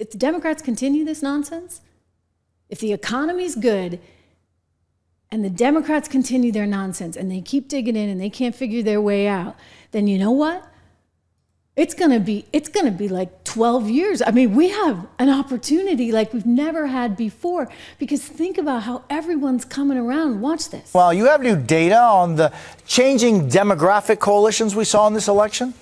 if the Democrats continue this nonsense, if the economy's good and the Democrats continue their nonsense and they keep digging in and they can't figure their way out, then you know what? It's gonna be like 12 years. I mean, we have an opportunity like we've never had before, because think about how everyone's coming around. Watch this. Well, you have new data on the changing demographic coalitions we saw in this election?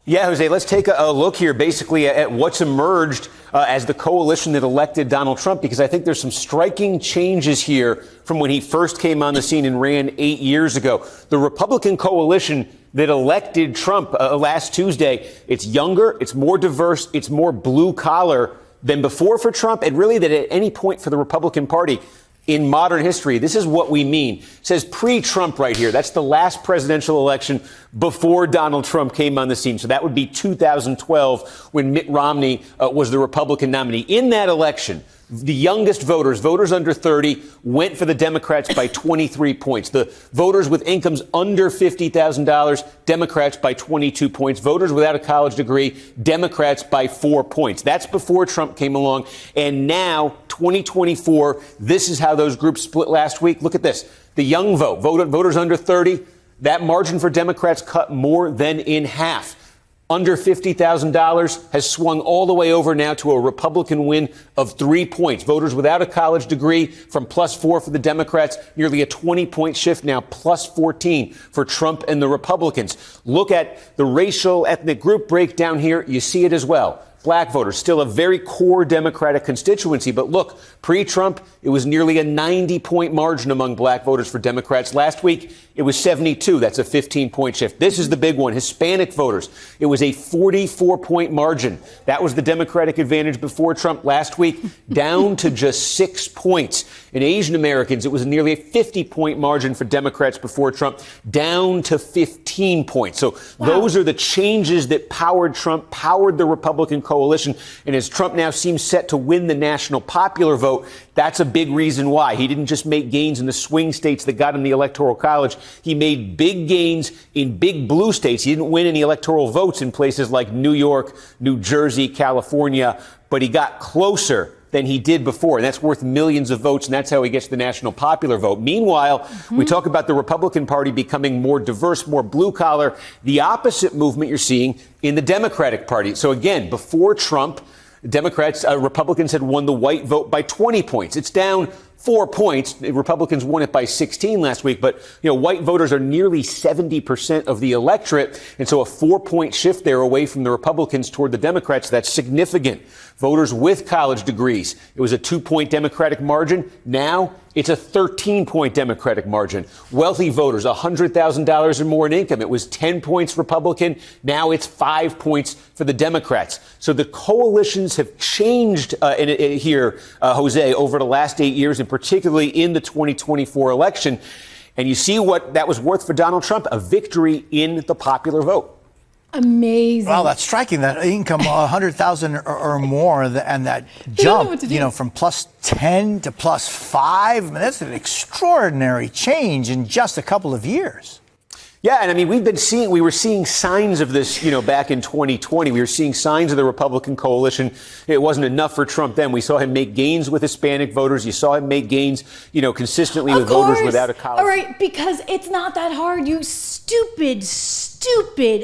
Yeah, Jose, let's take a look here basically at what's emerged as the coalition that elected Donald Trump, because I think there's some striking changes here from when he first came on the scene and ran 8 years ago. The Republican coalition that elected Trump last Tuesday, it's younger, it's more diverse, it's more blue collar than before for Trump, and really that at any point for the Republican Party in modern history. This is what we mean. It says pre-Trump right here. That's the last presidential election before Donald Trump came on the scene. So that would be 2012 when Mitt Romney was the Republican nominee. In that election, the youngest voters under 30, went for the Democrats by 23 points. The voters with incomes under $50,000, Democrats by 22 points. Voters without a college degree, Democrats by 4 points. That's before Trump came along. And now, 2024, this is how those groups split last week. Look at this. The young voters under 30, that margin for Democrats cut more than in half. Under $50,000 has swung all the way over now to a Republican win of 3 points. Voters without a college degree from +4 for the Democrats, nearly a 20-point shift now, +14 for Trump and the Republicans. Look at the racial ethnic group breakdown here. You see it as well. Black voters, still a very core Democratic constituency. But look, pre-Trump, it was nearly a 90-point margin among black voters for Democrats. Last week, it was 72. That's a 15-point shift. This is the big one. Hispanic voters. It was a 44-point margin. That was the Democratic advantage before Trump. Last week, down to just 6 points. And Asian Americans, it was nearly a 50-point margin for Democrats before Trump, down to 15 points. So those are the changes that powered Trump, powered the Republican coalition. And as Trump now seems set to win the national popular vote, that's a big reason why. He didn't just make gains in the swing states that got him the Electoral College. He made big gains in big blue states. He didn't win any electoral votes in places like New York, New Jersey, California, but he got closer than he did before. And that's worth millions of votes, and that's how he gets the national popular vote. Meanwhile, we talk about the Republican Party becoming more diverse, more blue collar. The opposite movement you're seeing in the Democratic Party. So again, before Trump, Republicans had won the white vote by 20 points. It's down 4 points. The Republicans won it by 16 last week, but white voters are nearly 70% of the electorate, and so a 4-point shift there away from the Republicans toward the Democrats, that's significant. Voters with college degrees, it was a 2-point Democratic margin. Now it's a 13-point Democratic margin. Wealthy voters, $100,000 or more in income, it was 10 points Republican. Now it's 5 points for the Democrats. So the coalitions have changed here, Jose, over the last 8 years, and particularly in the 2024 election. And you see what that was worth for Donald Trump, a victory in the popular vote. Amazing. Wow, that's striking. That income, 100,000 or more, and that jump, from +10 to +5. I mean, that's an extraordinary change in just a couple of years. Yeah, and I mean, we were seeing signs of this, back in 2020. We were seeing signs of the Republican coalition. It wasn't enough for Trump then. We saw him make gains with Hispanic voters. You saw him make gains, consistently with voters without a college. All right, because it's not that hard, you stupid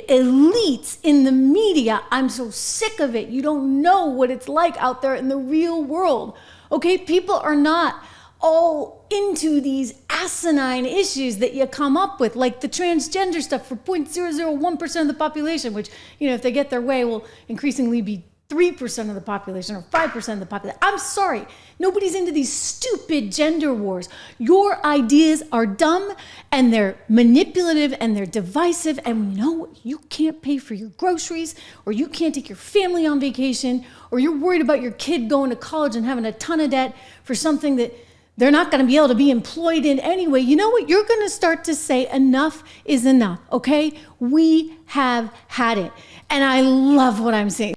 elites in the media. I'm so sick of it. You don't know what it's like out there in the real world. Okay, people are not all into these asinine issues that you come up with, like the transgender stuff for 0.001% of the population, which, if they get their way, will increasingly be 3% of the population or 5% of the population. I'm sorry. Nobody's into these stupid gender wars. Your ideas are dumb and they're manipulative and they're divisive. And you can't pay for your groceries, or you can't take your family on vacation, or you're worried about your kid going to college and having a ton of debt for something that they're not going to be able to be employed in anyway. You know what? You're going to start to say enough is enough, okay? We have had it. And I love what I'm seeing.